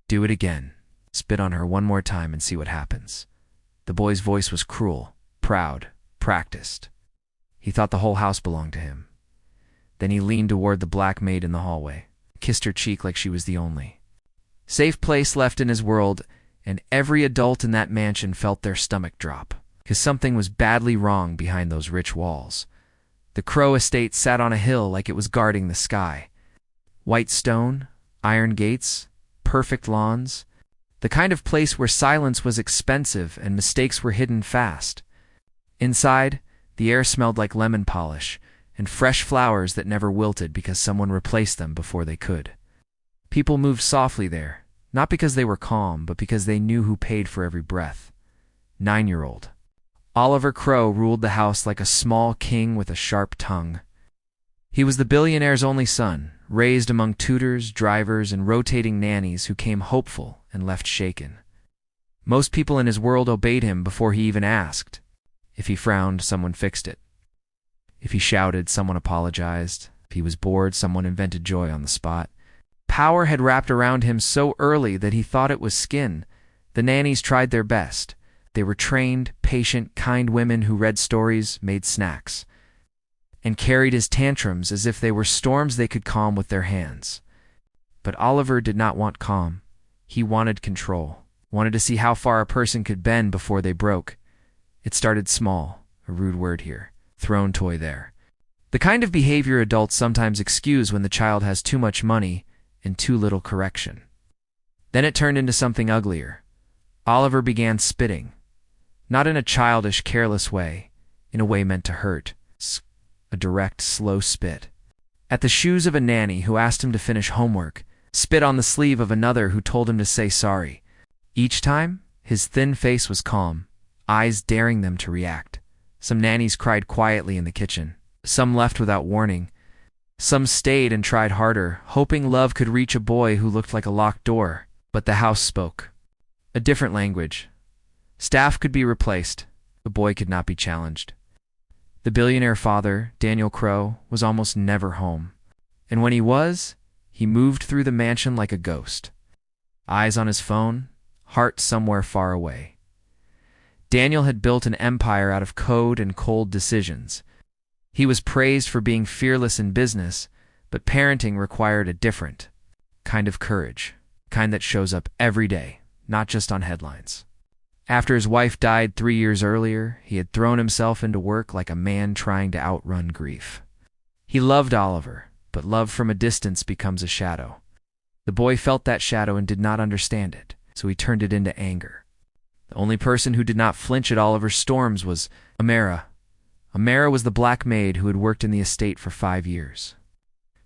Do it again. Spit on her one more time and see what happens. The boy's voice was cruel, proud, practiced. He thought the whole house belonged to him. Then he leaned toward the black maid in the hallway, kissed her cheek like she was the only safe place left in his world, and every adult in that mansion felt their stomach drop, because something was badly wrong behind those rich walls. The Crow estate sat on a hill like it was guarding the sky. White stone, iron gates, perfect lawns, the kind of place where silence was expensive and mistakes were hidden fast. Inside, the air smelled like lemon polish and fresh flowers that never wilted because someone replaced them before they could. People moved softly there, not because they were calm, but because they knew who paid for every breath. 9-year-old Oliver Crow ruled the house like a small king with a sharp tongue. He was the billionaire's only son, raised among tutors, drivers, and rotating nannies who came hopeful and left shaken. Most people in his world obeyed him before he even asked. If he frowned, someone fixed it. If he shouted, someone apologized. If he was bored, someone invented joy on the spot. Power had wrapped around him so early that he thought it was skin. The nannies tried their best. They were trained, patient, kind women who read stories, made snacks, and carried his tantrums as if they were storms they could calm with their hands. But Oliver did not want calm. He wanted control, wanted to see how far a person could bend before they broke. It started small, a rude word here, thrown toy there. The kind of behavior adults sometimes excuse when the child has too much money and too little correction. Then it turned into something uglier. Oliver began spitting, not in a childish, careless way, in a way meant to hurt, a direct, slow spit. At the shoes of a nanny who asked him to finish homework, spit on the sleeve of another who told him to say sorry. Each time, his thin face was calm, eyes daring them to react. Some nannies cried quietly in the kitchen. Some left without warning. Some stayed and tried harder, hoping love could reach a boy who looked like a locked door. But the house spoke. A different language. Staff could be replaced. The boy could not be challenged. The billionaire father, Daniel Crow, was almost never home. And when he was, he moved through the mansion like a ghost. Eyes on his phone, heart somewhere far away. Daniel had built an empire out of code and cold decisions. He was praised for being fearless in business, but parenting required a different kind of courage, kind that shows up every day, not just on headlines. After his wife died 3 years earlier, he had thrown himself into work like a man trying to outrun grief. He loved Oliver, but love from a distance becomes a shadow. The boy felt that shadow and did not understand it, so he turned it into anger. The only person who did not flinch at Oliver's storms was Amara. Amara was the black maid who had worked in the estate for 5 years.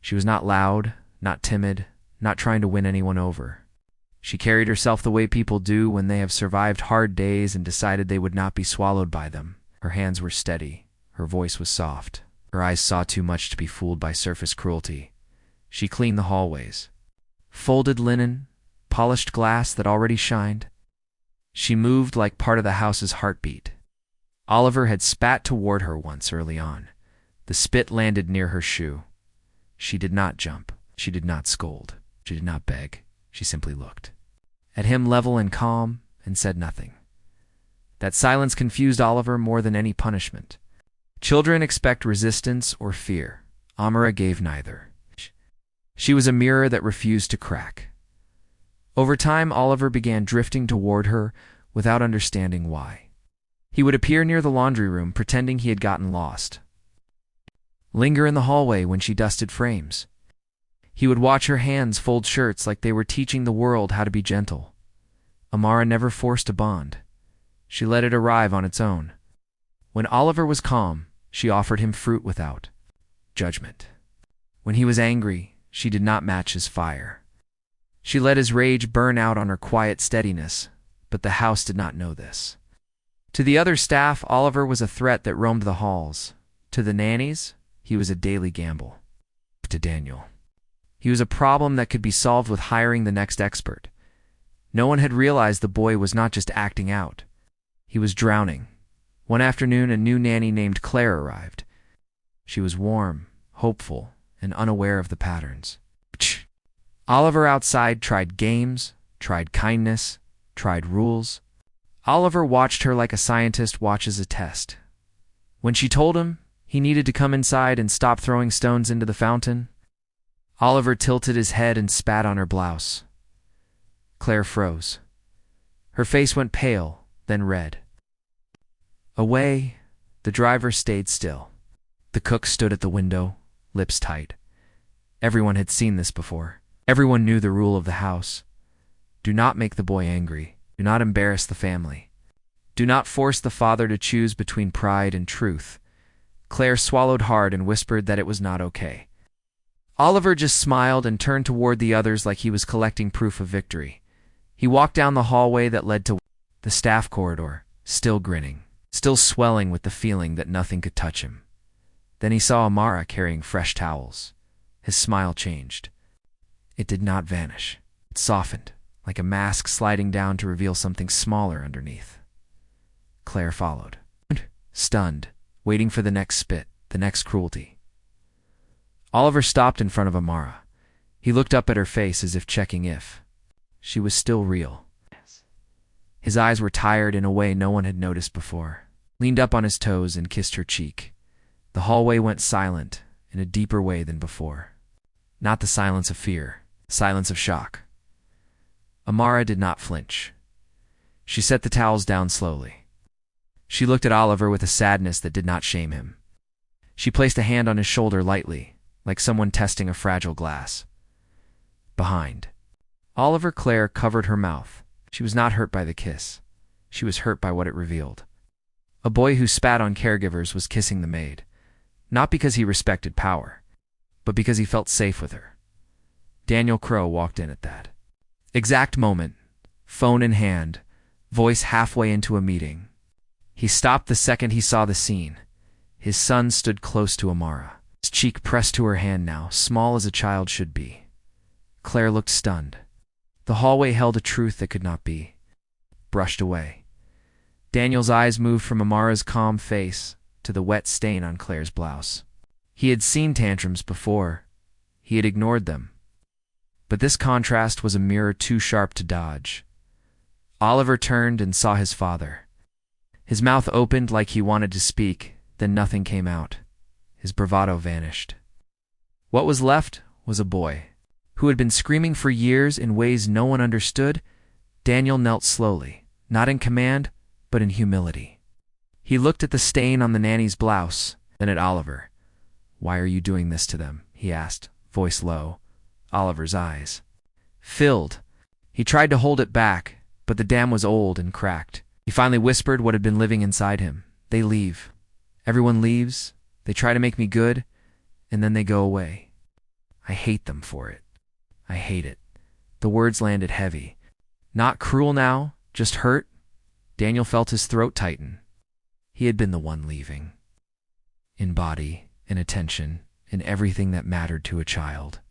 She was not loud, not timid, not trying to win anyone over. She carried herself the way people do when they have survived hard days and decided they would not be swallowed by them. Her hands were steady. Her voice was soft. Her eyes saw too much to be fooled by surface cruelty. She cleaned the hallways. Folded linen, polished glass that already shined. She moved like part of the house's heartbeat. Oliver had spat toward her once early on. The spit landed near her shoe. She did not jump. She did not scold. She did not beg. She simply looked at him level and calm and said nothing. That silence confused Oliver more than any punishment. Children expect resistance or fear. Amara gave neither. She was a mirror that refused to crack. Over time, Oliver began drifting toward her without understanding why. He would appear near the laundry room, pretending he had gotten lost. Linger in the hallway when she dusted frames. He would watch her hands fold shirts like they were teaching the world how to be gentle. Amara never forced a bond. She let it arrive on its own. When Oliver was calm, she offered him fruit without judgment. When he was angry, she did not match his fire. She let his rage burn out on her quiet steadiness, but the house did not know this. To the other staff, Oliver was a threat that roamed the halls. To the nannies, he was a daily gamble. To Daniel, he was a problem that could be solved with hiring the next expert. No one had realized the boy was not just acting out. He was drowning. One afternoon, a new nanny named Claire arrived. She was warm, hopeful, and unaware of the patterns. Oliver outside tried games, tried kindness, tried rules. Oliver watched her like a scientist watches a test. When she told him he needed to come inside and stop throwing stones into the fountain, Oliver tilted his head and spat on her blouse. Claire froze. Her face went pale, then red. Away, the driver stayed still. The cook stood at the window, lips tight. Everyone had seen this before. Everyone knew the rule of the house. Do not make the boy angry. Do not embarrass the family. Do not force the father to choose between pride and truth. Claire swallowed hard and whispered that it was not okay. Oliver just smiled and turned toward the others like he was collecting proof of victory. He walked down the hallway that led to the staff corridor, still grinning, still swelling with the feeling that nothing could touch him. Then he saw Amara carrying fresh towels. His smile changed. It did not vanish. It softened, like a mask sliding down to reveal something smaller underneath. Claire followed, stunned, waiting for the next spit, the next cruelty. Oliver stopped in front of Amara. He looked up at her face as if checking if she was still real. His eyes were tired in a way no one had noticed before. Leaned up on his toes and kissed her cheek. The hallway went silent in a deeper way than before. Not the silence of fear, silence of shock. Amara did not flinch. She set the towels down slowly. She looked at Oliver with a sadness that did not shame him. She placed a hand on his shoulder lightly, like someone testing a fragile glass. Behind Oliver, Claire covered her mouth. She was not hurt by the kiss. She was hurt by what it revealed. A boy who spat on caregivers was kissing the maid, not because he respected power, but because he felt safe with her. Daniel Crow walked in at that exact moment, phone in hand, voice halfway into a meeting. He stopped the second he saw the scene. His son stood close to Amara, his cheek pressed to her hand now, small as a child should be. Claire looked stunned. The hallway held a truth that could not be. Brushed away. Daniel's eyes moved from Amara's calm face to the wet stain on Claire's blouse. He had seen tantrums before. He had ignored them. But this contrast was a mirror too sharp to dodge. Oliver turned and saw his father. His mouth opened like he wanted to speak, then nothing came out. His bravado vanished. What was left was a boy who had been screaming for years in ways no one understood. Daniel knelt slowly, not in command, but in humility. He looked at the stain on the nanny's blouse, then at Oliver. "Why are you doing this to them?" he asked, voice low. Oliver's eyes filled. He tried to hold it back, but the dam was old and cracked. He finally whispered what had been living inside him. "They leave. Everyone leaves. They try to make me good, and then they go away. I hate them for it. I hate it." The words landed heavy. Not cruel now, just hurt. Daniel felt his throat tighten. He had been the one leaving. In body, in attention, in everything that mattered to a child.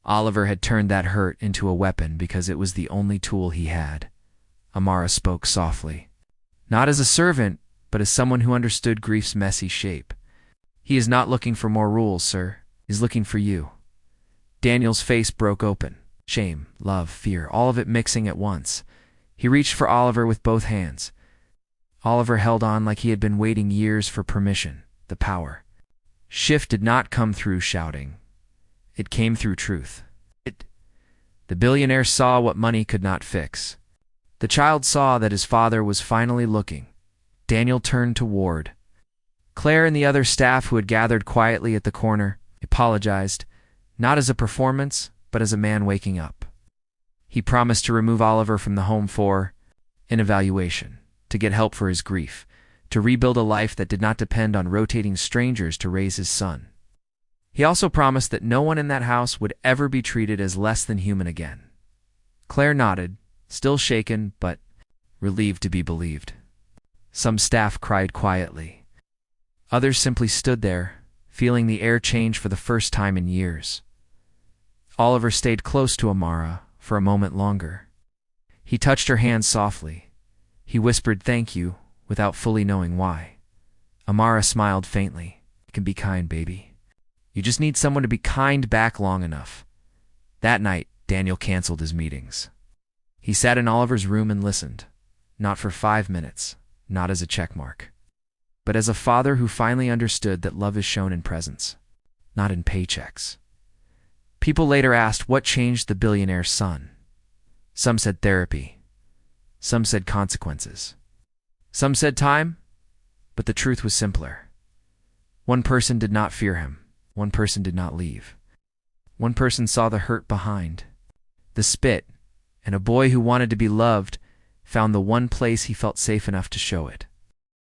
Oliver had turned that hurt into a weapon because it was the only tool he had. Amara spoke softly. Not as a servant, but as someone who understood grief's messy shape. "He is not looking for more rules, sir. He's looking for you." Daniel's face broke open. Shame, love, fear, all of it mixing at once. He reached for Oliver with both hands. Oliver held on like he had been waiting years for permission, the power. Shift did not come through shouting. It came through truth. The billionaire saw what money could not fix. The child saw that his father was finally looking. Daniel turned toward Claire and the other staff who had gathered quietly at the corner, apologized, not as a performance, but as a man waking up. He promised to remove Oliver from the home for an evaluation, to get help for his grief, to rebuild a life that did not depend on rotating strangers to raise his son. He also promised that no one in that house would ever be treated as less than human again. Claire nodded, still shaken, but relieved to be believed. Some staff cried quietly. Others simply stood there, feeling the air change for the first time in years. Oliver stayed close to Amara for a moment longer. He touched her hand softly. He whispered thank you, without fully knowing why. Amara smiled faintly. "You can be kind, baby. You just need someone to be kind back long enough." That night, Daniel canceled his meetings. He sat in Oliver's room and listened, not for 5 minutes, not as a checkmark, but as a father who finally understood that love is shown in presence, not in paychecks. People later asked what changed the billionaire's son. Some said therapy. Some said consequences. Some said time, but the truth was simpler. One person did not fear him. One person did not leave. One person saw the hurt behind, the spit, and a boy who wanted to be loved found the one place he felt safe enough to show it.